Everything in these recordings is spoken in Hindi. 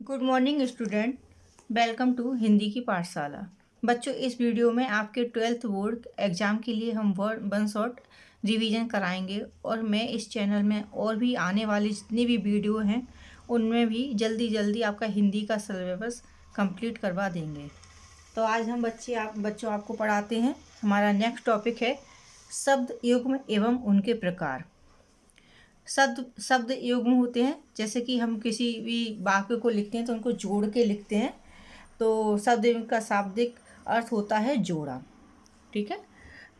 Good morning student. Welcome to Hindi की पाठशाला। बच्चों, इस वीडियो में आपके 12th बोर्ड एग्ज़ाम के लिए हम वर्ड वन शॉट रिवीजन कराएंगे और मैं इस चैनल में और भी आने वाली जितनी भी वीडियो हैं उनमें भी जल्दी जल्दी आपका हिंदी का सिलेबस कंप्लीट करवा देंगे। तो आज हम बच्चों आपको पढ़ाते हैं। हमारा नेक्स्ट टॉपिक है शब्द युग्म एवं उनके प्रकार। शब्द शब्द युग्म होते हैं, जैसे कि हम किसी भी वाक्य को लिखते हैं तो उनको जोड़ के लिखते हैं। तो शब्द युग्म का शाब्दिक अर्थ होता है जोड़ा। ठीक है।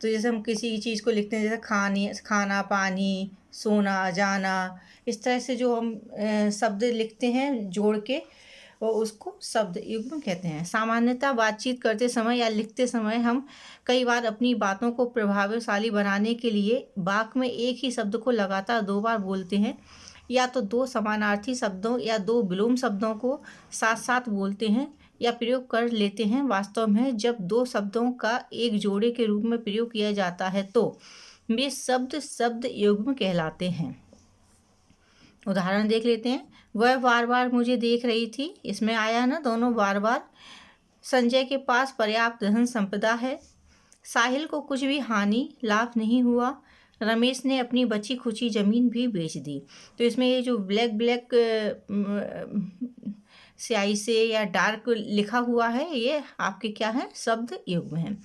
तो जैसे हम किसी चीज़ को लिखते हैं, जैसे खाना, पानी, सोना, जाना, इस तरह से जो हम शब्द लिखते हैं जोड़ के, और उसको शब्द युग्म कहते हैं। सामान्यतः बातचीत करते समय या लिखते समय हम कई बार अपनी बातों को प्रभावशाली बनाने के लिए वाक्य में एक ही शब्द को लगातार 2 बार बोलते हैं, या तो 2 समानार्थी शब्दों या 2 विलोम शब्दों को साथ साथ बोलते हैं या प्रयोग कर लेते हैं। वास्तव में जब 2 शब्दों का एक जोड़े के रूप में प्रयोग किया जाता है तो वे शब्द शब्द युग्म कहलाते हैं। उदाहरण देख लेते हैं। वह बार बार मुझे देख रही थी, इसमें आया ना दोनों बार बार। संजय के पास पर्याप्त धन संपदा है। साहिल को कुछ भी हानि लाभ नहीं हुआ। रमेश ने अपनी बची खुची जमीन भी बेच दी। तो इसमें ये जो ब्लैक ब्लैक स्याही से या डार्क लिखा हुआ है, ये आपके क्या है, शब्द युग्म हैं।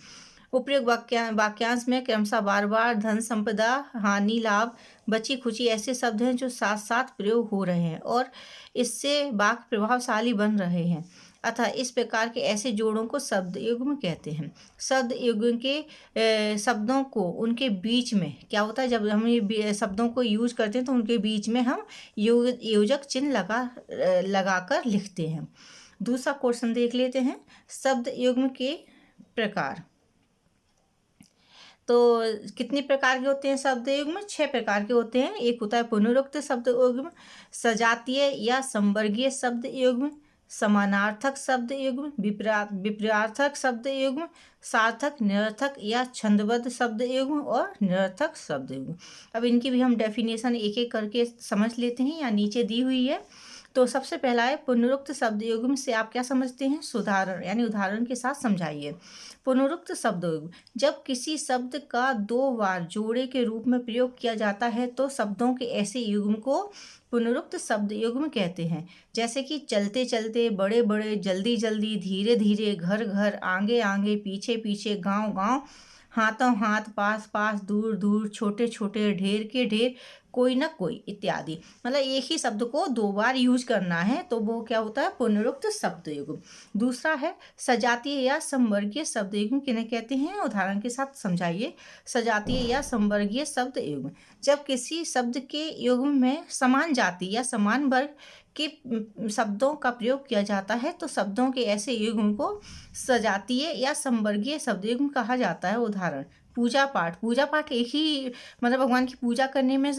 उपयुक्त वाक्यांश में क्रमशः बार बार धन संपदा, हानि लाभ, बची खुची ऐसे शब्द हैं जो साथ साथ प्रयोग हो रहे हैं और इससे वाक्य प्रभावशाली बन रहे हैं। अतः इस प्रकार के ऐसे जोड़ों को शब्द युग्म कहते हैं। शब्द युग्म के शब्दों को उनके बीच में क्या होता है, जब हम ये शब्दों को यूज करते हैं तो उनके बीच में हम योजक चिन्ह लगाकर लिखते हैं। दूसरा क्वेश्चन देख लेते हैं। शब्द युग्म के प्रकार। तो कितनी प्रकार के होते हैं शब्द युग्म? 6 प्रकार के होते हैं। एक होता है पुनरुक्त शब्द युग्म, सजातीय या संवर्गीय शब्द युग्म, समानार्थक शब्द युग्म, विपरीतार्थक शब्द युग्म, सार्थक, निरर्थक या छंदबद्ध शब्द युग्म और निरर्थक शब्द युग्म। अब इनकी भी हम डेफिनेशन एक एक करके समझ लेते हैं, या नीचे दी हुई है। तो सबसे पहला है पुनरुक्त शब्द युग्म से आप क्या समझते हैं? सुधारण, यानी उदाहरण के साथ समझाइए। पुनरुक्त शब्द युग्म, जब किसी शब्द का 2 बार जोड़े के रूप में प्रयोग किया जाता है तो शब्दों के ऐसे युग्म को पुनरुक्त शब्द युग्म कहते हैं। जैसे कि चलते चलते, बड़े बड़े, जल्दी जल्दी, धीरे धीरे, घर घर, आगे आगे, पीछे पीछे, गांव गांव, हाथों हाथ, पास पास, दूर दूर, छोटे छोटे, ढेर के ढेर, कोई ना कोई इत्यादि। मतलब एक ही शब्द को 2 बार यूज करना है तो वो क्या होता है? पुनरुक्त शब्द युग्म। दूसरा है सजातीय या संवर्गीय शब्द युग्म। किन्हें कहते हैं? उदाहरण के साथ समझाइए। सजातीय या संवर्गीय शब्द युग्म, जब किसी शब्द के युग्म में समान जाति या समान वर्ग के शब्दों का प्रयोग किया जाता है तो शब्दों के ऐसे युग्म को सजातीय या संवर्गीय शब्द युग्म कहा जाता है। उदाहरण पूजा पाठ। पूजा पाठ एक ही, मतलब भगवान की पूजा करने में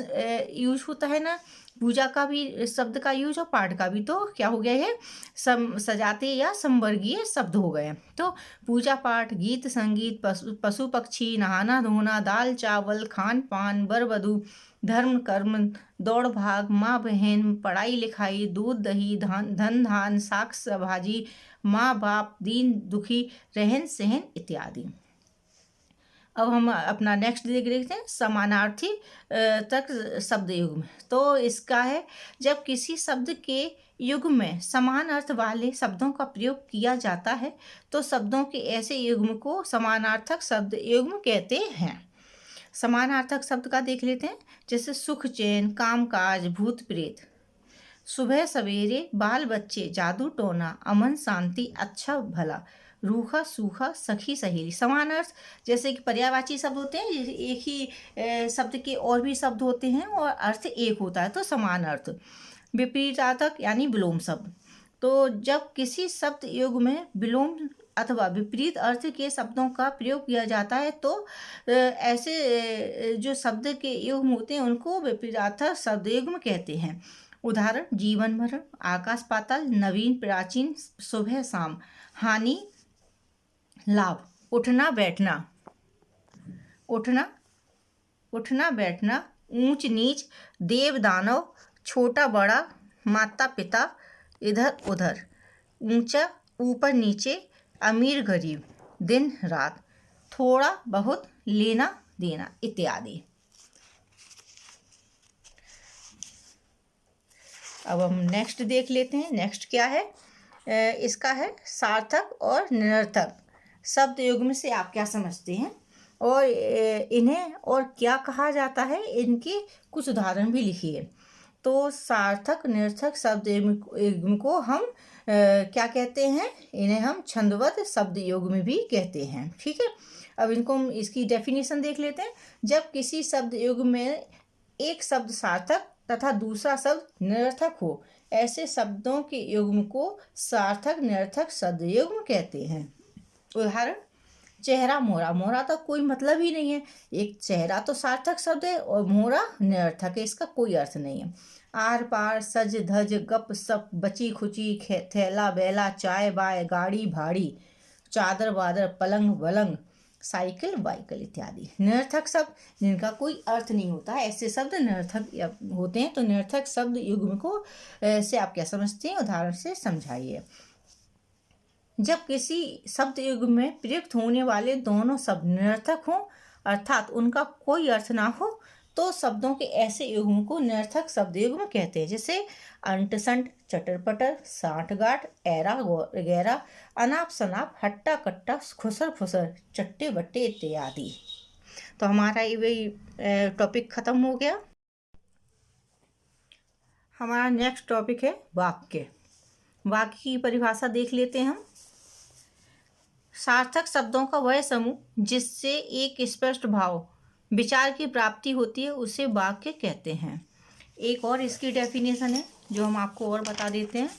यूज होता है ना। पूजा का भी शब्द का यूज और पाठ का भी, तो क्या हो गया है? सजातीय या संवर्गीय शब्द हो गए। तो पूजा पाठ, गीत संगीत, पशु पक्षी, नहाना धोना, दाल चावल, खान पान, वर वधू, धर्म कर्म, दौड़ भाग, माँ बहन, पढ़ाई लिखाई, दूध दही, धन धान, साग भाजी, माँ बाप, दीन दुखी, रहन सहन इत्यादि। अब हम अपना नेक्स्ट देखते हैं समानार्थी तक शब्द युग्म। तो इसका है जब किसी शब्द के युग्म में समान अर्थ वाले शब्दों का प्रयोग किया जाता है तो शब्दों के ऐसे युग्म को समानार्थक शब्द युग्म कहते हैं। समानार्थक शब्द का देख लेते हैं। जैसे सुख चैन, काम काज, भूत प्रेत, सुबह सवेरे, बाल बच्चे, जादू टोना, अमन शांति, अच्छा भला, रूखा सूखा, सखी सहेली। समान अर्थ, जैसे कि पर्यायवाची शब्द होते हैं, एक ही शब्द के और भी शब्द होते हैं और अर्थ एक होता है, तो समान अर्थ। विपरीतार्थक यानी विलोम शब्द, तो जब किसी शब्द युग में विलोम अथवा विपरीत अर्थ के शब्दों का प्रयोग किया जाता है तो ऐसे जो शब्द के युग्म होते हैं उनको विपरीतार्थक शब्द युग्म कहते हैं। उदाहरण जीवन मरण, आकाश पाताल, नवीन प्राचीन, सुबह शाम, हानि लाभ, उठना बैठना, उठना उठना बैठना, ऊंच नीच, देव दानव, छोटा बड़ा, माता पिता, इधर उधर, ऊंचा ऊपर नीचे, अमीर गरीब, दिन रात, थोड़ा बहुत, लेना देना इत्यादि। अब हम नेक्स्ट देख लेते हैं। नेक्स्ट क्या है, इसका है सार्थक और निरर्थक शब्द युग्म से आप क्या समझते हैं और इन्हें और क्या कहा जाता है, इनके कुछ उदाहरण भी लिखिए। तो सार्थक निरर्थक शब्द युग्म को हम क्या कहते हैं, इन्हें हम छंदबद्ध शब्द युग्म भी कहते हैं। ठीक है, अब इनको हम इसकी डेफिनेशन देख लेते हैं। जब किसी शब्द युग्म में एक शब्द सार्थक तथा दूसरा शब्द निरर्थक हो, ऐसे शब्दों के युग्म को सार्थक निरर्थक शब्द युग्म कहते हैं। उदाहरण, चेहरा मोहरा। मोहरा तो कोई मतलब ही नहीं है, एक चेहरा तो सार्थक शब्द है और मोहरा निरर्थक है, इसका कोई अर्थ नहीं है। आर पार, सज धज, गप सप, बची खुची, थैला बैला, चाय बाय, गाड़ी भाड़ी, चादर वादर, पलंग वलंग, साइकिल बाइकल इत्यादि। निरर्थक शब्द जिनका कोई अर्थ नहीं होता है, ऐसे शब्द निरर्थक होते हैं। तो निरर्थक शब्द युग्म को से आप क्या समझते हैं, उदाहरण से समझाइए। जब किसी शब्द युग्म में प्रयुक्त होने वाले दोनों शब्द निरर्थक हों, अर्थात उनका कोई अर्थ ना हो, तो शब्दों के ऐसे युग्म को निरर्थक शब्द युग्म कहते हैं। जैसे अंट संट, चटर पटर, साठ गांठ, ऐरा गैरा, अनाप शनाप, हट्टा कट्टा, खुसर फुसर, चट्टे बट्टे इत्यादि। तो हमारा ये टॉपिक खत्म हो गया। हमारा नेक्स्ट टॉपिक है वाक्य। वाक्य की परिभाषा देख लेते हैं हम। सार्थक शब्दों का वह समूह जिससे एक स्पष्ट भाव विचार की प्राप्ति होती है, उसे वाक्य कहते हैं। एक और इसकी डेफिनेशन है जो हम आपको और बता देते हैं।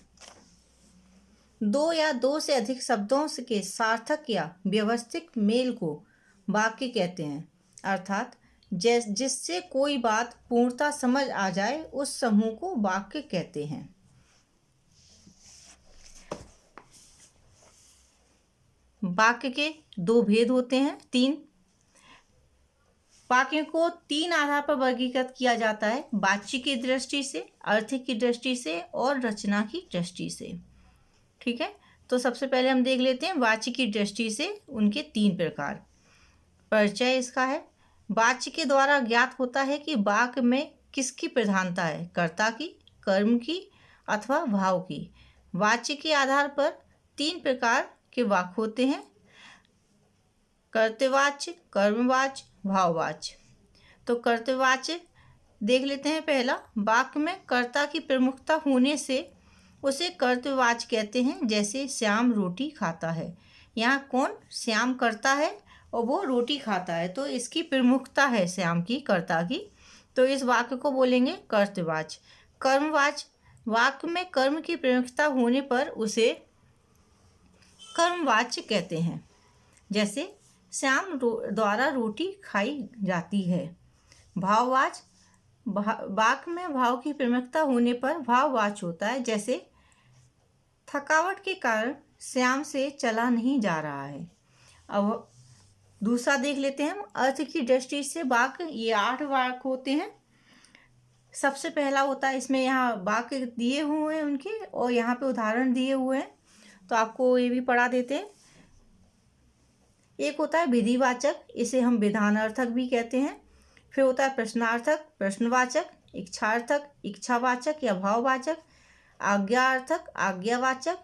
दो या दो से अधिक शब्दों के सार्थक या व्यवस्थित मेल को वाक्य कहते हैं, अर्थात जिससे कोई बात पूर्णता समझ आ जाए, उस समूह को वाक्य कहते हैं। वाक्य के दो भेद होते हैं, तीन। वाक्य को तीन आधार पर वर्गीकृत किया जाता है, वाच्य की दृष्टि से, अर्थ की दृष्टि से और रचना की दृष्टि से। ठीक है, तो सबसे पहले हम देख लेते हैं वाच्य की दृष्टि से उनके तीन प्रकार। परिचय इसका है, वाच्य के द्वारा ज्ञात होता है कि वाक्य में किसकी प्रधानता है, कर्ता की, कर्म की अथवा भाव की। वाच्य के आधार पर तीन प्रकार के वाक्य होते हैं, कर्तवाच्य, कर्मवाच्य, भाववाच्य। तो कर्तवाच्य देख लेते हैं। पहला, वाक्य में कर्ता की प्रमुखता होने से उसे कर्तवाच्य कहते हैं। जैसे श्याम रोटी खाता है, यहाँ कौन, श्याम कर्ता है और वो रोटी खाता है, तो इसकी प्रमुखता है श्याम की, कर्ता की, तो इस वाक्य को बोलेंगे कर्तवाच्य। कर्मवाच्य, वाक्य में कर्म की प्रमुखता होने पर उसे कर्मवाच्य कहते हैं। जैसे श्याम द्वारा रोटी खाई जाती है। भाववाच्य, वाक्य में भाव की प्रमुखता होने पर भाववाच्य होता है। जैसे थकावट के कारण श्याम से चला नहीं जा रहा है। अब दूसरा देख लेते हैं हम, अर्थ की दृष्टि से वाक्य, ये 8 वाक्य होते हैं। सबसे पहला होता है, इसमें यहाँ वाक्य दिए हुए हैं उनके और यहाँ पे उदाहरण दिए हुए हैं, तो आपको ये भी पढ़ा देते हैं। एक होता है विधिवाचक, इसे हम विधानार्थक भी कहते हैं। फिर होता है प्रश्नार्थक, प्रश्नवाचक, इच्छार्थक, इच्छावाचक या भाववाचक, आज्ञार्थक, आज्ञावाचक,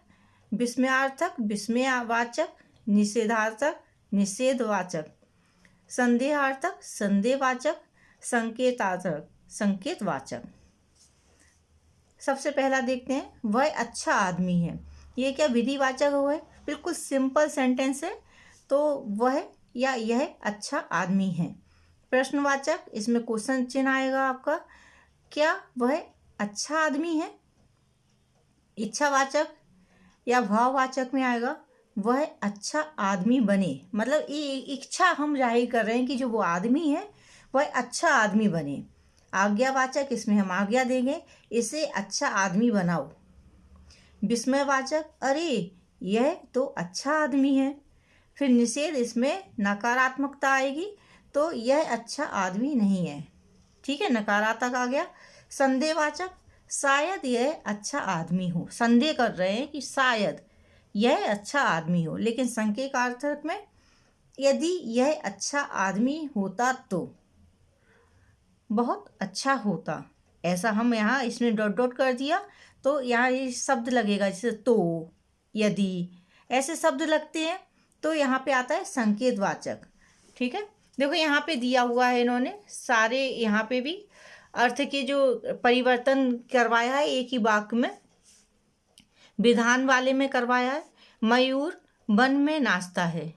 विस्मयार्थक, विस्मयवाचक, निषेधार्थक, निषेधवाचक, संदेहार्थक, संदेहवाचक, संकेतार्थक, संकेतवाचक। सबसे पहला देखते हैं, वह अच्छा आदमी है। ये क्या विधिवाचक है, बिल्कुल सिंपल सेंटेंस है, तो वह या यह अच्छा आदमी है। प्रश्नवाचक, इसमें क्वेश्चन चिन्ह आएगा आपका, क्या वह अच्छा आदमी है। इच्छावाचक या भाववाचक में आएगा, वह अच्छा आदमी बने, मतलब ये इच्छा हम जाहिर कर रहे हैं कि जो वो आदमी है वह अच्छा आदमी बने। आज्ञावाचक, इसमें हम आज्ञा देंगे, इसे अच्छा आदमी बनाओ। विस्मयवाचक, अरे यह तो अच्छा आदमी है। फिर निषेध, इसमें नकारात्मकता आएगी, तो यह अच्छा आदमी नहीं है। ठीक है, नकारात्मक आ गया। संदेहवाचक, शायद यह अच्छा आदमी हो, संदेह कर रहे हैं कि शायद यह अच्छा आदमी हो, लेकिन संकेतार्थक में यदि यह अच्छा आदमी होता तो, बहुत अच्छा होता, ऐसा हम यहाँ इसमें डॉट डॉट कर दिया तो यहाँ ये शब्द लगेगा, जैसे तो, यदि, ऐसे शब्द लगते हैं तो यहाँ पे आता है संकेतवाचक। ठीक है, देखो यहाँ पे दिया हुआ है इन्होंने सारे, यहाँ पे भी अर्थ के जो परिवर्तन करवाया है एक ही वाक्य में, विधान वाले में करवाया है। मयूर वन में नाचता है,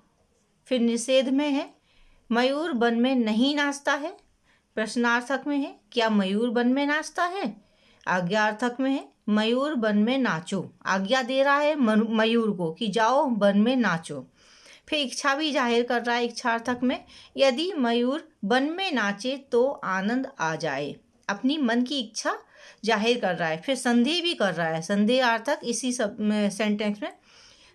फिर निषेध में है मयूर वन में नहीं नाचता है, प्रश्नार्थक में है क्या मयूर वन में नाचता है, आज्ञार्थक में है मयूर वन में नाचो, आज्ञा दे रहा है मयूर को कि जाओ वन में नाचो। फिर इच्छा भी जाहिर कर रहा है इच्छार्थक में, यदि मयूर वन में नाचे तो आनंद आ जाए, अपनी मन की इच्छा जाहिर कर रहा है। फिर संदेह भी कर रहा है, संदेहार्थक इसी सब सेंटेंस में।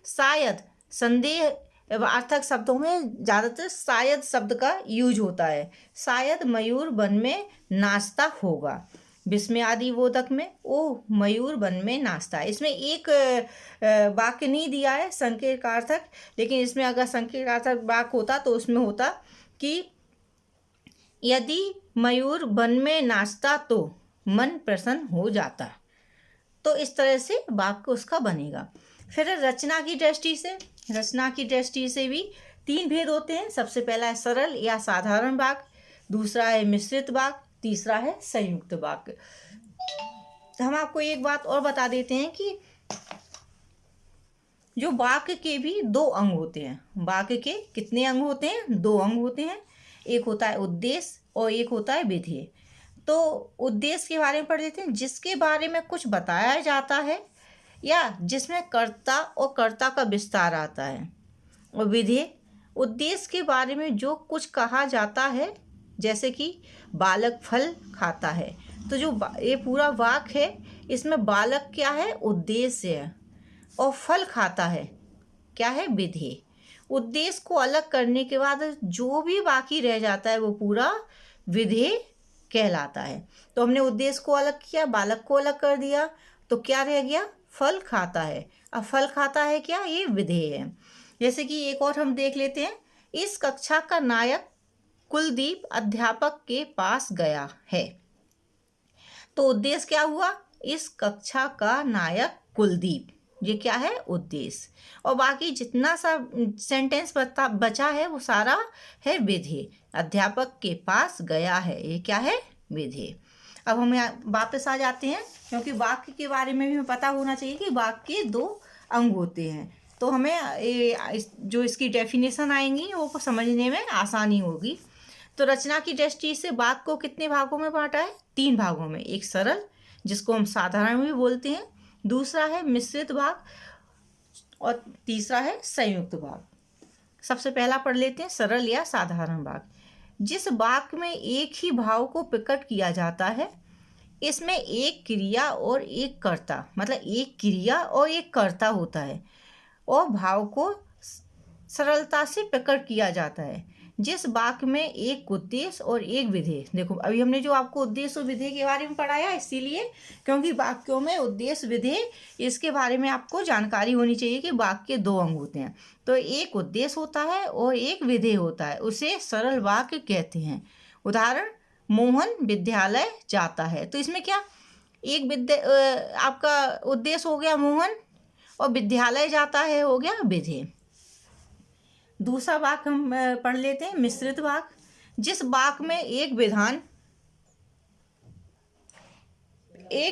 शायद संदेह अर्थक शब्दों में ज़्यादातर शायद शब्द का यूज होता है, शायद मयूर वन में नाचता होगा। विस्मयादिबोधक में ओ मयूर वन में नाचता है, इसमें एक वाक्य नहीं दिया है संकेतार्थक, लेकिन इसमें अगर संकेतार्थक वाक्य होता तो उसमें होता कि यदि मयूर वन में नाचता तो मन प्रसन्न हो जाता, तो इस तरह से वाक्य उसका बनेगा। फिर रचना की दृष्टि से भी तीन भेद होते हैं। सबसे पहला है सरल या साधारण वाक्य, दूसरा है मिश्रित वाक्य, तीसरा है संयुक्त वाक्य। हम आपको एक बात और बता देते हैं कि जो वाक्य के भी दो अंग होते हैं। वाक्य के कितने अंग होते हैं? दो अंग होते हैं, एक होता है उद्देश्य और एक होता है विधेय। तो उद्देश्य के बारे में पढ़ लेते हैं, जिसके बारे में कुछ बताया जाता है या जिसमें कर्ता और कर्ता का विस्तार आता है। और विधेय उद्देश्य के बारे में जो कुछ कहा जाता है, जैसे कि बालक फल खाता है, तो जो ये पूरा वाक्य है इसमें बालक क्या है? उद्देश्य है, और फल खाता है क्या है? विधेय। उद्देश्य को अलग करने के बाद जो भी बाकी रह जाता है वो पूरा विधेय कहलाता है। तो हमने उद्देश्य को अलग किया, बालक को अलग कर दिया, तो क्या रह गया? फल खाता है। अब फल खाता है क्या? ये विधेय है। जैसे कि एक और हम देख लेते हैं, इस कक्षा का नायक कुलदीप अध्यापक के पास गया है। तो उद्देश्य क्या हुआ? इस कक्षा का नायक कुलदीप, ये क्या है? उद्देश्य। और बाकी जितना सा सेंटेंस बचा है वो सारा है विधेय। अध्यापक के पास गया है, ये क्या है? विधेय। अब हम यहाँ वापस आ जाते हैं, क्योंकि वाक्य के बारे में भी हमें पता होना चाहिए कि वाक्य के दो अंग होते हैं, तो हमें जो इसकी डेफिनेशन आएंगी वो समझने में आसानी होगी। तो रचना की दृष्टि से वाक्य को कितने भागों में बांटा है? तीन भागों में। एक सरल, जिसको हम साधारण भी बोलते हैं, दूसरा है मिश्रित भाग, और तीसरा है संयुक्त भाग। सबसे पहला पढ़ लेते हैं सरल या साधारण भाग। जिस वाक्य में एक ही भाव को प्रकट किया जाता है, इसमें एक क्रिया और एक कर्ता, मतलब एक क्रिया और एक कर्ता होता है, और भाव को सरलता से प्रकट किया जाता है। जिस वाक्य में एक उद्देश्य और एक विधेय, देखो अभी हमने जो आपको उद्देश्य और विधेय के बारे में पढ़ाया, इसीलिए क्योंकि वाक्यों में उद्देश्य विधेय इसके बारे में आपको जानकारी होनी चाहिए कि वाक्य के दो अंग होते हैं। तो एक उद्देश्य होता है और एक विधेय होता है, उसे सरल वाक्य कहते हैं। उदाहरण, मोहन विद्यालय जाता है, तो इसमें क्या एक आपका उद्देश्य हो गया मोहन, और विद्यालय जाता है हो गया विधेय। दूसरा वाक्य हम पढ़ लेते हैं मिश्रित वाक्य। जिस वाक्य में एक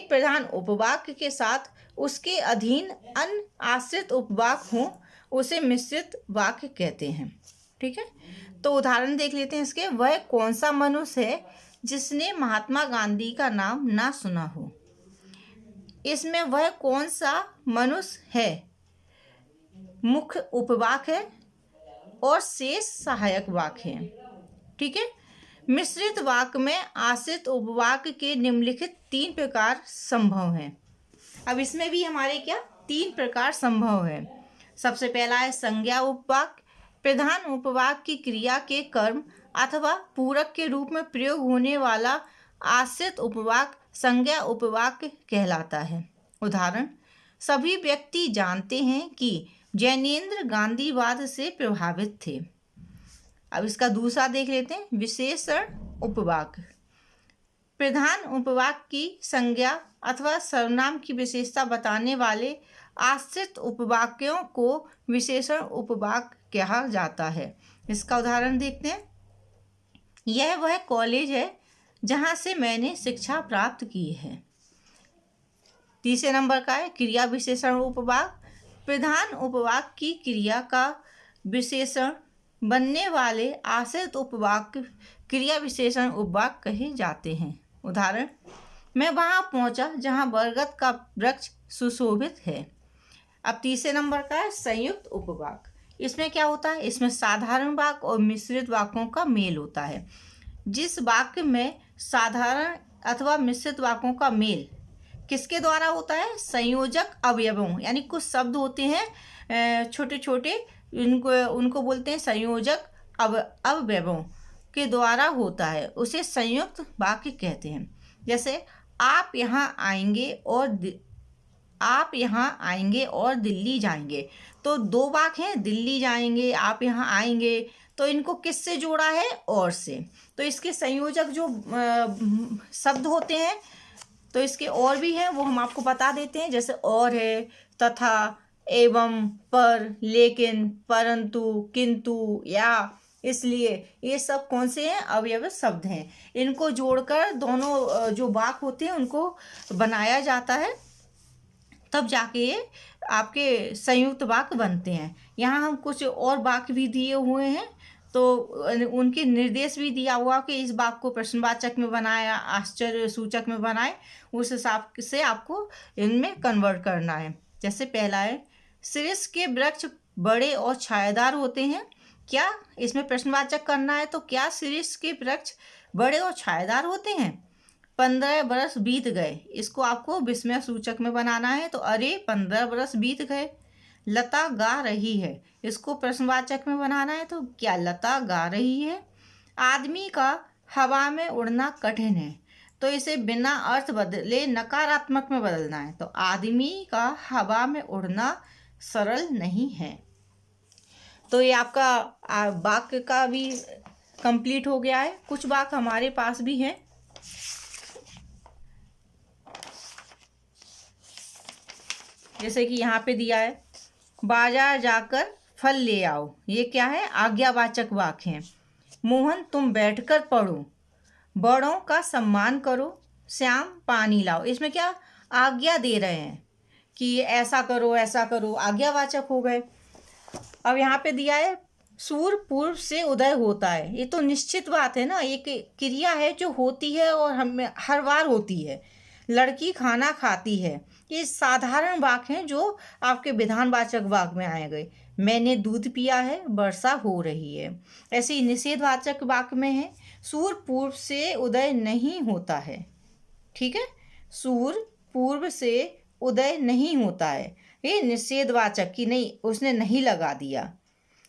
प्रधान उपवाक्य के साथ उसके अधीन अन्य आश्रित उपवाक्य हों, उसे मिश्रित वाक्य कहते हैं। ठीक है, तो उदाहरण देख लेते हैं इसके। वह कौन सा मनुष्य है जिसने महात्मा गांधी का नाम ना सुना हो? इसमें वह कौन सा मनुष्य है मुख्य उपवाक्य है और शेष सहायक वाक्य हैं। ठीक है, मिश्रित वाक्य में आश्रित उपवाक्य के निम्नलिखित तीन प्रकार संभव हैं। अब इसमें भी हमारे क्या तीन प्रकार संभव है। सबसे पहला है संज्ञा उपवाक्य। प्रधान उपवाक्य की क्रिया के कर्म अथवा पूरक के रूप में प्रयोग होने वाला आश्रित उपवाक्य संज्ञा उपवाक्य कहलाता है। उदाहरण, सभी व्यक्ति जानते हैं कि जैनेंद्र गांधीवाद से प्रभावित थे। अब इसका दूसरा देख लेते हैं, विशेषण उपवाक्य। प्रधान उपवाक्य की संज्ञा अथवा सर्वनाम की विशेषता बताने वाले आश्रित उपवाक्यों को विशेषण उपवाक्य कहा जाता है। इसका उदाहरण देखते हैं, यह वह कॉलेज है जहां से मैंने शिक्षा प्राप्त की है। तीसरे नंबर का है क्रिया विशेषण उपवाक्य। प्रधान उपवाक्य की क्रिया का विशेषण बनने वाले आश्रित उपवाक्य क्रिया विशेषण उपवाक्य कहे जाते हैं। उदाहरण, मैं वहां पहुंचा जहां बरगद का वृक्ष सुशोभित है। अब तीसरे नंबर का है संयुक्त उपवाक्य। इसमें क्या होता है, इसमें साधारण वाक्य और मिश्रित वाक्यों का मेल होता है। जिस वाक्य में साधारण अथवा मिश्रित वाक्यों का मेल किसके द्वारा होता है, संयोजक अवयवों, यानी कुछ शब्द होते हैं छोटे छोटे, उनको बोलते हैं संयोजक अवयवों के द्वारा होता है, उसे संयुक्त वाक्य कहते हैं। जैसे आप यहाँ आएंगे और दिल्ली जाएंगे, तो दो वाक्य हैं, दिल्ली जाएंगे, आप यहाँ आएंगे, तो इनको किससे जोड़ा है, और से। तो इसके संयोजक जो शब्द होते हैं, तो इसके और भी हैं, वो हम आपको बता देते हैं। जैसे और है, तथा, एवं, पर, लेकिन, परंतु, किंतु, या, इसलिए, ये सब कौन से हैं, अवयव शब्द हैं। इनको जोड़कर दोनों जो वाक्य होते हैं उनको बनाया जाता है, तब जाके ये आपके संयुक्त वाक्य बनते हैं। यहाँ हम कुछ और वाक्य भी दिए हुए हैं, तो उनके निर्देश भी दिया हुआ कि इस वाक्य को प्रश्नवाचक में बनाया, आश्चर्य सूचक में बनाए, उस हिसाब से आपको इनमें कन्वर्ट करना है। जैसे पहला है, शीर्ष के वृक्ष बड़े और छायादार होते हैं। क्या इसमें प्रश्नवाचक करना है, तो क्या शीर्ष के वृक्ष बड़े और छायादार होते हैं। 15 बरस बीत गए, इसको आपको विस्मय सूचक में बनाना है, तो अरे 15 बरस बीत गए। लता गा रही है, इसको प्रश्नवाचक में बनाना है, तो क्या लता गा रही है। आदमी का हवा में उड़ना कठिन है, तो इसे बिना अर्थ बदले नकारात्मक में बदलना है, तो आदमी का हवा में उड़ना सरल नहीं है। तो ये आपका वाक्य का भी कंप्लीट हो गया है। कुछ वाक्य हमारे पास भी हैं, जैसे कि यहाँ पे दिया है, बाजार जाकर फल ले आओ। ये क्या है, आज्ञावाचक वाक्य है। मोहन तुम बैठकर पढ़ो, बड़ों का सम्मान करो, श्याम पानी लाओ। इसमें क्या आज्ञा दे रहे हैं कि ऐसा करो ऐसा करो, आज्ञावाचक हो गए। अब यहाँ पे दिया है, सूर्य पूर्व से उदय होता है। ये तो निश्चित बात है ना, एक क्रिया है जो होती है और हमें हर बार होती है। लड़की खाना खाती है, ये साधारण वाक्य हैं जो आपके विधानवाचक वाक्य में आए गए। मैंने दूध पिया है, वर्षा हो रही है। ऐसे ही निषेधवाचक वाक्य में है, सूर्य पूर्व से उदय नहीं होता है। ठीक है, सूर्य पूर्व से उदय नहीं होता है, ये निषेधवाचक की नहीं, उसने नहीं लगा दिया।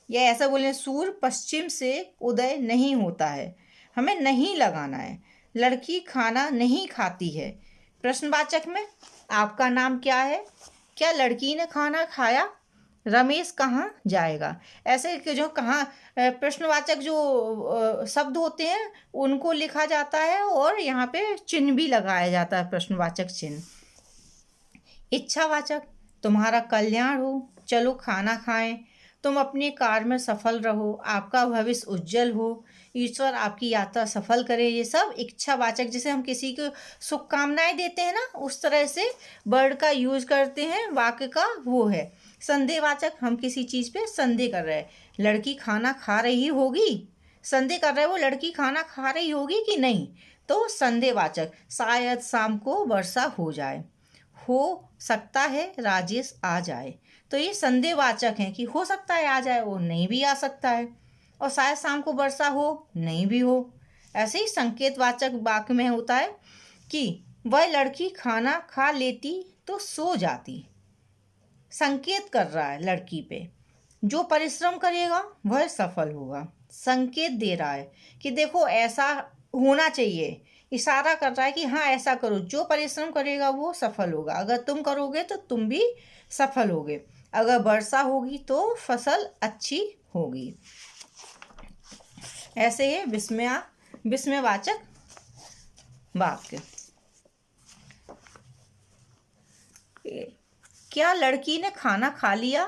या ऐसा बोले, सूर्य पश्चिम से उदय नहीं होता है, हमें नहीं लगाना है। लड़की खाना नहीं खाती है, प्रश्नवाचक में आपका नाम क्या है, क्या लड़की ने खाना खाया, रमेश कहाँ जाएगा। ऐसे कि जो कहाँ प्रश्नवाचक जो शब्द होते हैं उनको लिखा जाता है और यहाँ पे चिन्ह भी लगाया जाता है, प्रश्नवाचक चिन्ह। इच्छावाचक, तुम्हारा कल्याण हो, चलो खाना खाएं, तुम अपने कार्य में सफल रहो, आपका भविष्य उज्जवल हो, ईश्वर आपकी यात्रा सफल करे। ये सब इच्छावाचक, जैसे हम किसी को शुभकामनाएं देते हैं ना, उस तरह से वर्ड का यूज करते हैं, वाक्य का वो है। संदेहवाचक, हम किसी चीज़ पे संदेह कर रहे हैं, लड़की खाना खा रही होगी, संदेह कर रहे हैं वो लड़की खाना खा रही होगी कि नहीं, तो संदेहवाचक। शायद शाम को वर्षा हो जाए, हो सकता है राजेश आ जाए, तो ये संदेहवाचक हैं कि हो सकता है आ जाए, वो नहीं भी आ सकता है, और शायद शाम को वर्षा हो, नहीं भी हो। ऐसे ही संकेतवाचक वाक्य में होता है कि वह लड़की खाना खा लेती तो सो जाती, संकेत कर रहा है लड़की पे, जो परिश्रम करेगा वह सफल होगा। संकेत दे रहा है कि देखो ऐसा होना चाहिए, इशारा कर रहा है कि हाँ ऐसा करो, जो परिश्रम करेगा वो सफल होगा, अगर तुम करोगे तो तुम भी सफल होगे, अगर वर्षा होगी तो फसल अच्छी होगी। ऐसे ये विस्मयवाचक वाक्य। क्या लड़की ने खाना खा लिया?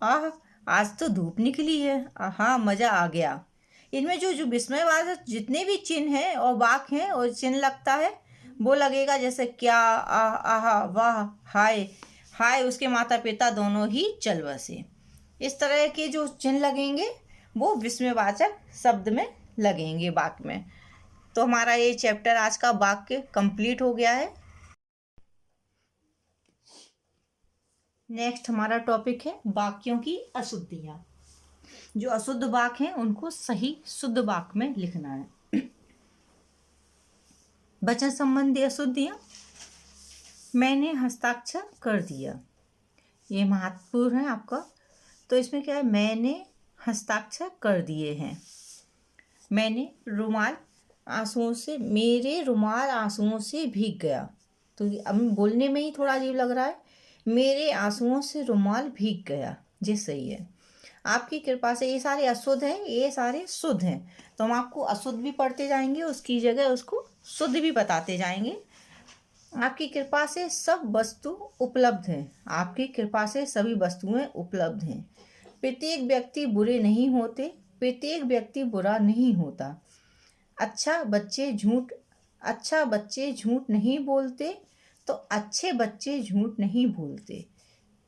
आह, आज तो धूप निकली है, हाँ मजा आ गया। इनमें जो जो विस्मयवाचक जितने भी चिन्ह हैं और वाक्य हैं और चिन्ह लगता है वो लगेगा जैसे क्या, आह, आहा, वाह, हाय। हाय उसके माता पिता दोनों ही चल बसे। इस तरह के जो चिन्ह लगेंगे वो विस्मयवाचक शब्द में लगेंगे वाक्य में। तो हमारा ये चैप्टर आज का वाक्य कंप्लीट हो गया है। नेक्स्ट हमारा टॉपिक है वाक्यों की अशुद्धियाँ। जो अशुद्ध वाक्य हैं उनको सही शुद्ध वाक्य में लिखना है। वचन संबंधी अशुद्धियाँ। मैंने हस्ताक्षर कर दिया, ये महत्वपूर्ण है आपका। तो इसमें क्या है, मैंने हस्ताक्षर कर दिए हैं। मैंने रुमाल आंसुओं से, मेरे रुमाल आंसुओं से भीग गया। तो अब बोलने में ही थोड़ा अजीब लग रहा है, मेरे आंसुओं से रुमाल भीग गया, ये सही है। आपकी कृपा से, ये सारे अशुद्ध हैं, ये सारे शुद्ध हैं, तो हम आपको अशुद्ध भी पढ़ते जाएंगे, उसकी जगह उसको शुद्ध भी बताते जाएंगे। आपकी कृपा से सब वस्तु उपलब्ध है, आपकी कृपा से सभी वस्तुएं उपलब्ध हैं। प्रत्येक व्यक्ति बुरे नहीं होते, प्रत्येक व्यक्ति बुरा नहीं होता। अच्छा बच्चे झूठ नहीं बोलते, तो अच्छे बच्चे झूठ नहीं बोलते।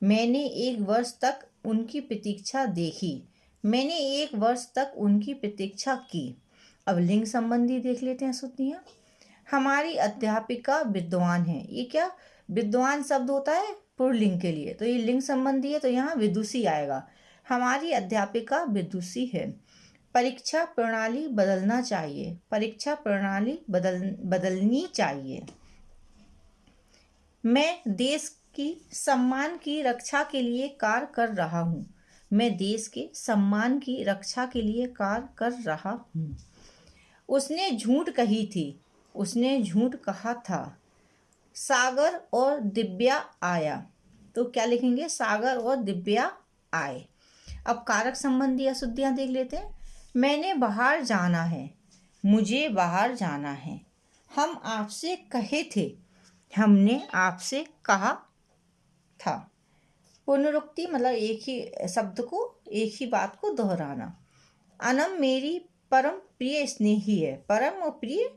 मैंने एक वर्ष तक उनकी प्रतीक्षा देखी, मैंने एक वर्ष तक उनकी प्रतीक्षा की। अब लिंग संबंधी देख लेते हैं अशुद्धियाँ। हमारी अध्यापिका विद्वान है, ये क्या विद्वान शब्द होता है पुल्लिंग के लिए, तो ये लिंग संबंधी है, तो यहाँ विदुषी आएगा। हमारी अध्यापिका विदुषी है। परीक्षा प्रणाली बदलना चाहिए, परीक्षा प्रणाली बदलनी चाहिए। मैं देश की सम्मान की रक्षा के लिए कार्य कर रहा हूँ, मैं देश के सम्मान की रक्षा के लिए कार्य कर रहा हूँ। उसने झूठ कही थी, उसने झूठ कहा था। सागर और दिव्या आया, तो क्या लिखेंगे, सागर और दिव्या आए। अब कारक संबंधी अशुद्धियाँ देख लेते हैं। मैंने बाहर जाना है, मुझे बाहर जाना है। हम आपसे कहे थे, हमने आपसे कहा था। पुनरुक्ति मतलब एक ही शब्द को, एक ही बात को दोहराना। अनम मेरी परम प्रिय स्नेही है, परम और प्रिय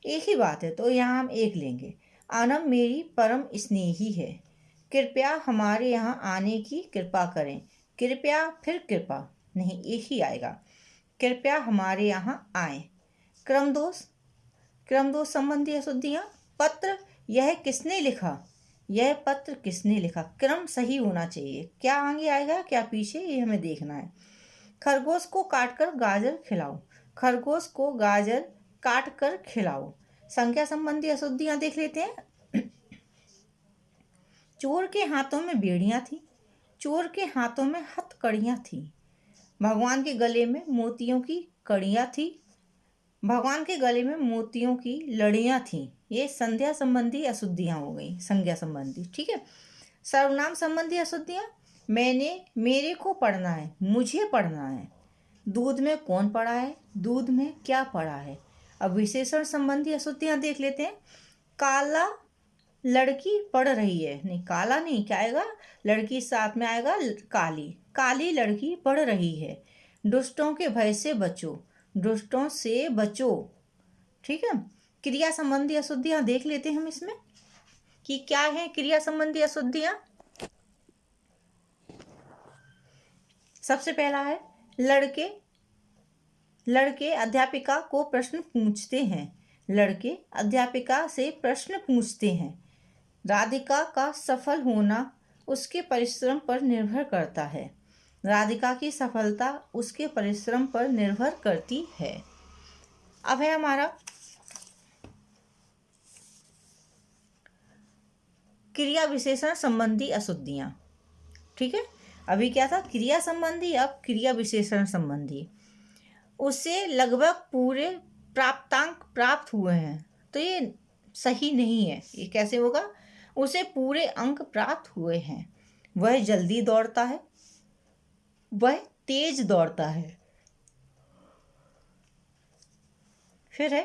एक ही बात है, तो यहाँ हम एक लेंगे। अनम मेरी परम स्नेही है। कृपया हमारे यहाँ आने की कृपा करें, कृपया फिर कृपा नहीं, एक ही आएगा। कृपया हमारे यहाँ आए। क्रमदोष संबंधी अशुद्धियाँ। पत्र, यह किसने लिखा, यह पत्र किसने लिखा। क्रम सही होना चाहिए, क्या आगे आएगा क्या पीछे, ये हमें देखना है। खरगोश को काटकर गाजर खिलाओ, खरगोश को गाजर काट कर खिलाओ। संख्या संबंधी अशुद्धियाँ देख लेते हैं। चोर के हाथों में बेड़ियाँ थी, चोर के हाथों में हथकड़ियाँ थी। भगवान के गले में मोतियों की कड़ियाँ थी, भगवान के गले में मोतियों की लड़ियाँ थीं। ये संध्या संबंधी अशुद्धियाँ हो गई, संज्ञा संबंधी, ठीक है। सर्वनाम संबंधी अशुद्धियाँ। मैंने, मेरे को पढ़ना है, मुझे पढ़ना है। दूध में कौन पड़ा है, दूध में क्या पड़ा है। अब विशेषण संबंधी अशुद्धियाँ देख लेते हैं। काला लड़की पढ़ रही है, नहीं काला नहीं, क्या आएगा, लड़की साथ में आएगा काली, काली लड़की पढ़ रही है। दुष्टों के भय से बचो, दुष्टों से बचो, ठीक है। क्रिया संबंधी अशुद्धियाँ देख लेते हैं हम इसमें कि क्या है क्रिया संबंधी अशुद्धियाँ। सबसे पहला है लड़के अध्यापिका को प्रश्न पूछते हैं, लड़के अध्यापिका से प्रश्न पूछते हैं। राधिका का सफल होना उसके परिश्रम पर निर्भर करता है, राधिका की सफलता उसके परिश्रम पर निर्भर करती है। अब है हमारा क्रिया विशेषण संबंधी अशुद्धियाँ, ठीक है। अभी क्या था, क्रिया संबंधी, अब क्रिया विशेषण संबंधी। उसे लगभग पूरे प्राप्तांक प्राप्त हुए हैं, तो ये सही नहीं है। ये कैसे होगा? उसे पूरे अंक प्राप्त हुए हैं। वह जल्दी दौड़ता है, वह तेज दौड़ता है। फिर है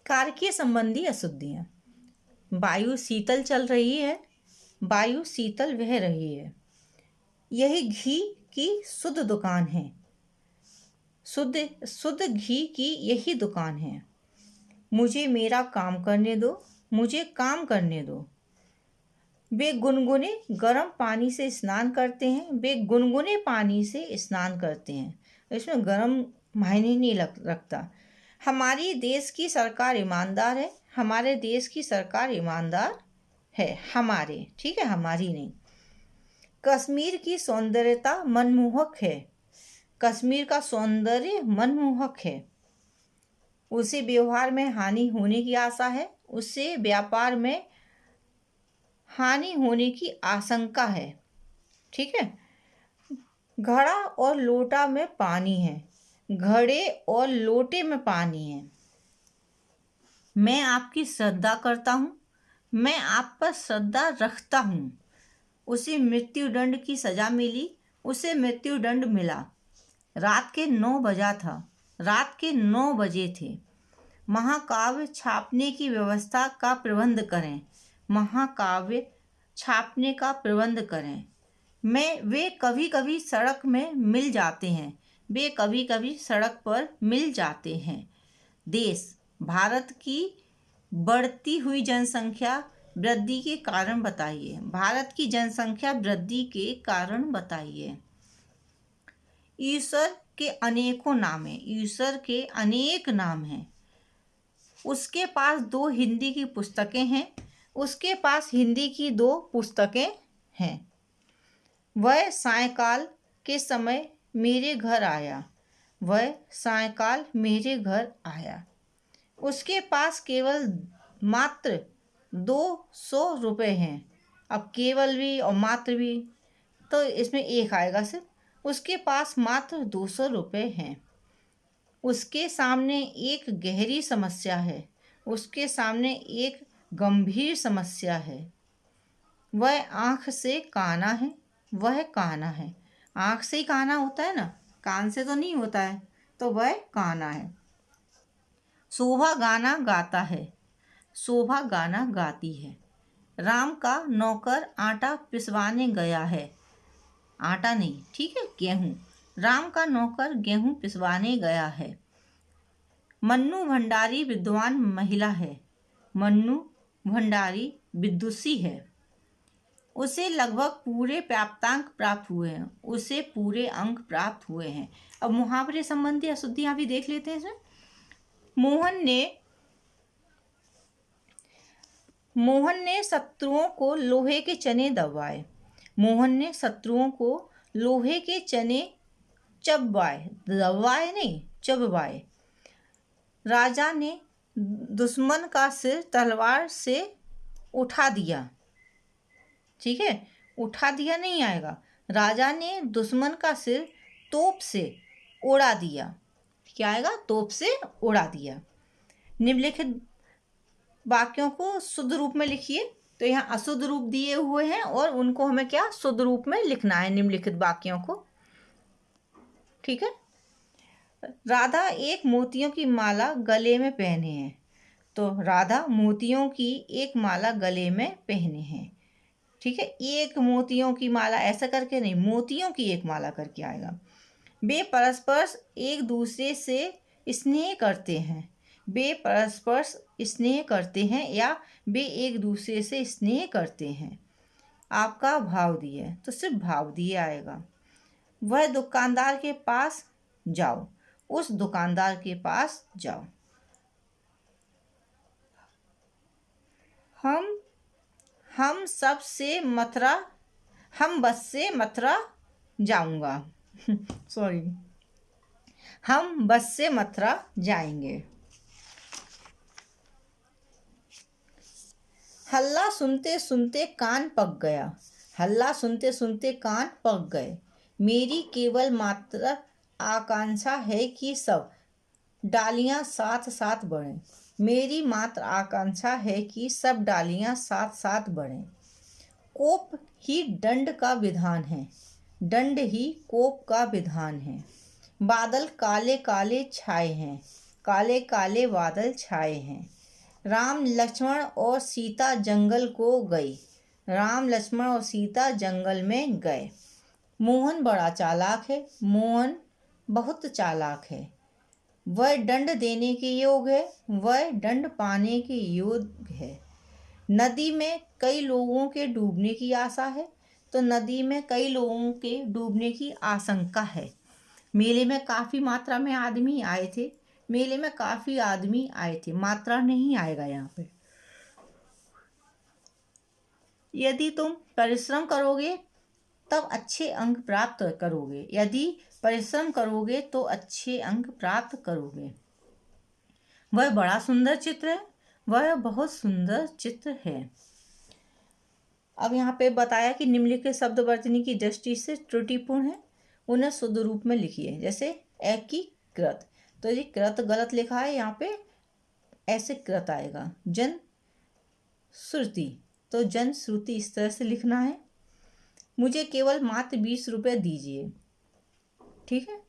कारकीय संबंधी अशुद्धियां। वायु शीतल चल रही है, वायु शीतल बह रही है। यही घी की शुद्ध दुकान है, शुद्ध शुद्ध घी की यही दुकान है। मुझे मेरा काम करने दो, मुझे काम करने दो। वे गुनगुने गर्म पानी से स्नान करते हैं, वे गुनगुने पानी से स्नान करते हैं। इसमें गर्म मायने नहीं रखता। हमारी देश की सरकार ईमानदार है, हमारे देश की सरकार ईमानदार है। हमारे, ठीक है, हमारी नहीं। कश्मीर की सौंदर्यता मनमोहक है, कश्मीर का सौंदर्य मनमोहक है। उसे व्यवहार में हानि होने की आशा है, उससे व्यापार में हानि होने की आशंका है। ठीक है। घड़ा और लोटा में पानी है, घड़े और लोटे में पानी है। मैं आपकी श्रद्धा करता हूँ, मैं आप पर श्रद्धा रखता हूँ। उसे मृत्युदंड की सजा मिली, उसे मृत्युदंड मिला। रात के 9 बजा था, रात के 9 बजे थे। महाकाव्य छापने की व्यवस्था का प्रबंध करें, महाकाव्य छापने का प्रबंध करें। वे कभी कभी सड़क में मिल जाते हैं, वे कभी कभी सड़क पर मिल जाते हैं। देश, भारत की बढ़ती हुई जनसंख्या वृद्धि के कारण बताइए, भारत की जनसंख्या वृद्धि के कारण बताइए। ईश्वर के अनेकों नाम हैं, ईश्वर के अनेक नाम हैं। उसके पास 2 हिंदी की पुस्तकें हैं, उसके पास हिंदी की 2 पुस्तकें हैं। वह सायंकाल के समय मेरे घर आया, वह सायंकाल मेरे घर आया। उसके पास केवल मात्र 200 रुपये हैं। अब केवल भी और मात्र भी, तो इसमें एक आएगा सिर्फ। उसके पास मात्र 200 रुपये हैं। उसके सामने एक गहरी समस्या है, उसके सामने एक गंभीर समस्या है। वह आँख से काना है, वह काना है। आँख से ही काना होता है ना, कान से तो नहीं होता है, तो वह काना है। शोभा गाना गाता है, शोभा गाना गाती है। राम का नौकर आटा पिसवाने गया है, आटा नहीं, ठीक है, गेहूँ। राम का नौकर गेहूँ पिसवाने गया है। मन्नू भंडारी विद्वान महिला है, मन्नू भंडारी विदुषी है। उसे लगभग पूरे प्राप्तांक प्राप्त हुए हैं, उसे पूरे अंक प्राप्त हुए हैं। अब मुहावरे संबंधी अशुद्धियां भी देख लेते हैं इसमें। मोहन ने शत्रुओं को लोहे के चने दबाए, मोहन ने शत्रुओं को लोहे के चने चबवाए, दबाए नहीं, चबवाए। राजा ने दुश्मन का सिर तलवार से उठा दिया, ठीक है, उठा दिया नहीं आएगा। राजा ने दुश्मन का सिर तोप से उड़ा दिया। क्या आएगा? तोप से उड़ा दिया। निम्नलिखित वाक्यों को शुद्ध रूप में लिखिए। तो यहाँ अशुद्ध रूप दिए हुए हैं और उनको हमें क्या शुद्ध रूप में लिखना है, निम्नलिखित वाक्यों को। ठीक है। राधा एक मोतियों की माला गले में पहने हैं, तो राधा मोतियों की एक माला गले में पहने हैं। ठीक है, एक मोतियों की माला ऐसा करके नहीं, मोतियों की एक माला करके आएगा। वे परस्पर एक दूसरे से स्नेह करते हैं, वे परस्पर स्नेह करते हैं या वे एक दूसरे से स्नेह करते हैं। आपका भाव दिए, तो सिर्फ भाव दिए आएगा। वह दुकानदार के पास जाओ, उस दुकानदार के पास जाओ। हम बस से मथुरा जाऊंगा। सॉरी, हम बस से मथुरा जाएंगे। हल्ला सुनते सुनते कान पक गया, हल्ला सुनते सुनते कान पक गए। मेरी केवल मात्र आकांक्षा है कि सब डालियां साथ साथ बढ़ें, मेरी मात्र आकांक्षा है कि सब डालियां साथ साथ बढ़ें। कोप ही दंड का विधान है, दंड ही कोप का विधान है। बादल काले काले छाए हैं, काले काले बादल छाए हैं। राम लक्ष्मण और सीता जंगल को गई, राम लक्ष्मण और सीता जंगल में गए। मोहन बड़ा चालाक है, मोहन बहुत चालाक है। वह दंड देने के योग्य है, वह दंड पाने के योग्य है। नदी में कई लोगों के डूबने की आशा है, तो नदी में कई लोगों के डूबने की आशंका है। मेले में काफ़ी मात्रा में आदमी आए थे, मेले में काफ़ी आदमी आए थे, मात्रा नहीं आएगा यहाँ पे। यदि तुम परिश्रम करोगे तब अच्छे अंक प्राप्त करोगे, यदि परिश्रम करोगे तो अच्छे अंक प्राप्त करोगे। वह बड़ा सुंदर चित्र है, वह बहुत सुंदर चित्र है। अब यहाँ पे बताया कि निम्नलिखित शब्द वर्तनी की दृष्टि से त्रुटिपूर्ण है, उन्हें शुद्ध रूप में लिखिए। जैसे एकीकृत, तो ये कृत गलत लिखा है, यहाँ पे ऐसे कृत आएगा। जन श्रुति, तो जन श्रुति इस तरह से लिखना है। मुझे केवल मात्र 20 रुपये दीजिए, ठीक है,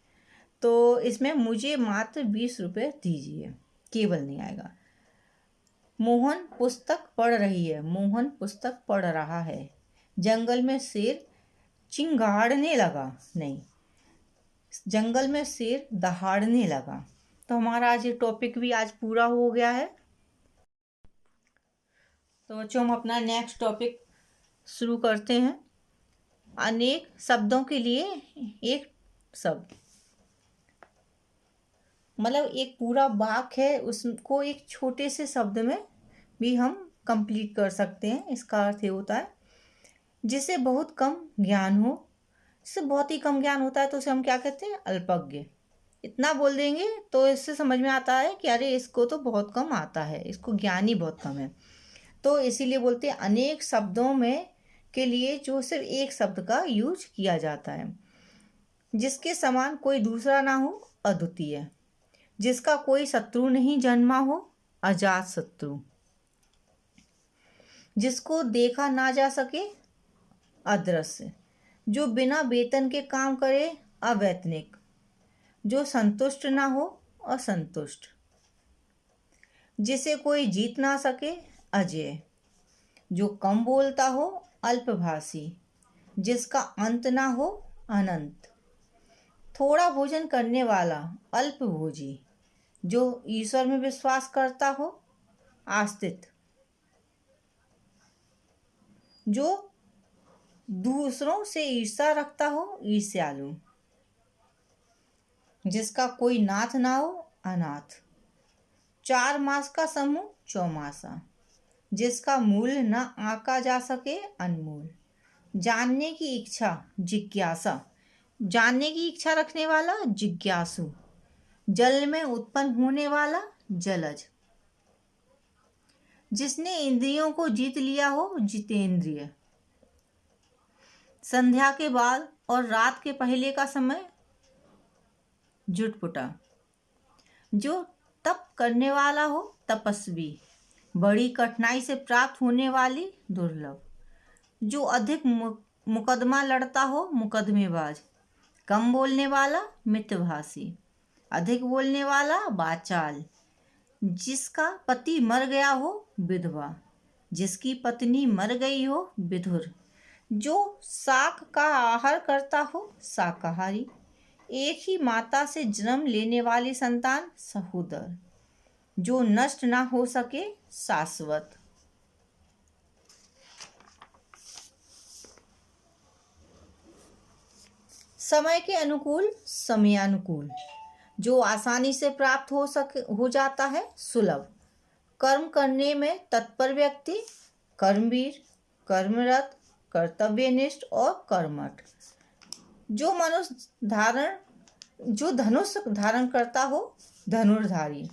तो इसमें मुझे मात्र 20 रुपये दीजिए, केवल नहीं आएगा। मोहन पुस्तक पढ़ रही है, मोहन पुस्तक पढ़ रहा है। जंगल में शेर चिंगाड़ने लगा, नहीं, जंगल में शेर दहाड़ने लगा। तो हमारा आज ये टॉपिक भी आज पूरा हो गया है। तो बच्चों हम अपना नेक्स्ट टॉपिक शुरू करते हैं। अनेक शब्दों के लिए एक शब्द, मतलब एक पूरा वाक्य है, उसको एक छोटे से शब्द में भी हम कंप्लीट कर सकते हैं। इसका अर्थ ये होता है जिसे बहुत कम ज्ञान हो, जिससे बहुत ही कम ज्ञान होता है तो उसे हम क्या कहते हैं, अल्पज्ञ। इतना बोल देंगे तो इससे समझ में आता है कि अरे इसको तो बहुत कम आता है, इसको ज्ञान ही बहुत कम है। तो इसीलिए बोलते हैं अनेक शब्दों में के लिए जो सिर्फ एक शब्द का यूज किया जाता है। जिसके समान कोई दूसरा ना हो, अद्वितीय। जिसका कोई शत्रु नहीं जन्मा हो, अजात शत्रु। जिसको देखा ना जा सके, अदृश्य। जो बिना वेतन के काम करे, अवैतनिक। जो संतुष्ट ना हो, असंतुष्ट। जिसे कोई जीत ना सके, अजेय। जो कम बोलता हो, अल्पभाषी। जिसका अंत ना हो, अनंत। थोड़ा भोजन करने वाला, अल्पभोजी। जो ईश्वर में विश्वास करता हो, आस्तिक। जो दूसरों से ईर्ष्या रखता हो, ईर्ष्यालु। जिसका कोई नाथ ना हो, अनाथ। 4 मास का समूह, चौमासा। जिसका मूल्य न आंका जा सके, अनमोल। जानने की इच्छा, जिज्ञासा। जानने की इच्छा रखने वाला, जिज्ञासु। जल में उत्पन्न होने वाला, जलज। जिसने इंद्रियों को जीत लिया हो, जितेंद्रिय। संध्या के बाद और रात के पहले का समय, जुटपुटा। जो तप करने वाला हो, तपस्वी। बड़ी कठिनाई से प्राप्त होने वाली, दुर्लभ। जो अधिक मुकदमा लड़ता हो, मुकदमेबाज। कम बोलने वाला, मितभाषी। अधिक बोलने वाला, वाचाल। जिसका पति मर गया हो, विधवा। जिसकी पत्नी मर गई हो, विधुर। जो शाक का आहार करता हो, शाकाहारी। एक ही माता से जन्म लेने वाली संतान, सहोदर। जो नष्ट ना हो सके, शाश्वत। समय के अनुकूल, समयानुकूल। जो आसानी से प्राप्त हो जाता है, सुलभ। कर्म करने में तत्पर व्यक्ति, कर्मवीर, कर्मरत, कर्तव्यनिष्ठ और कर्मठ। जो धनुष धारण करता हो, धनुर्धारी।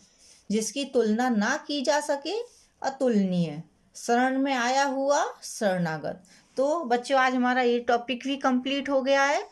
जिसकी तुलना ना की जा सके, अतुलनीय। शरण में आया हुआ, शरणागत। तो बच्चों आज हमारा ये टॉपिक भी कंप्लीट हो गया है।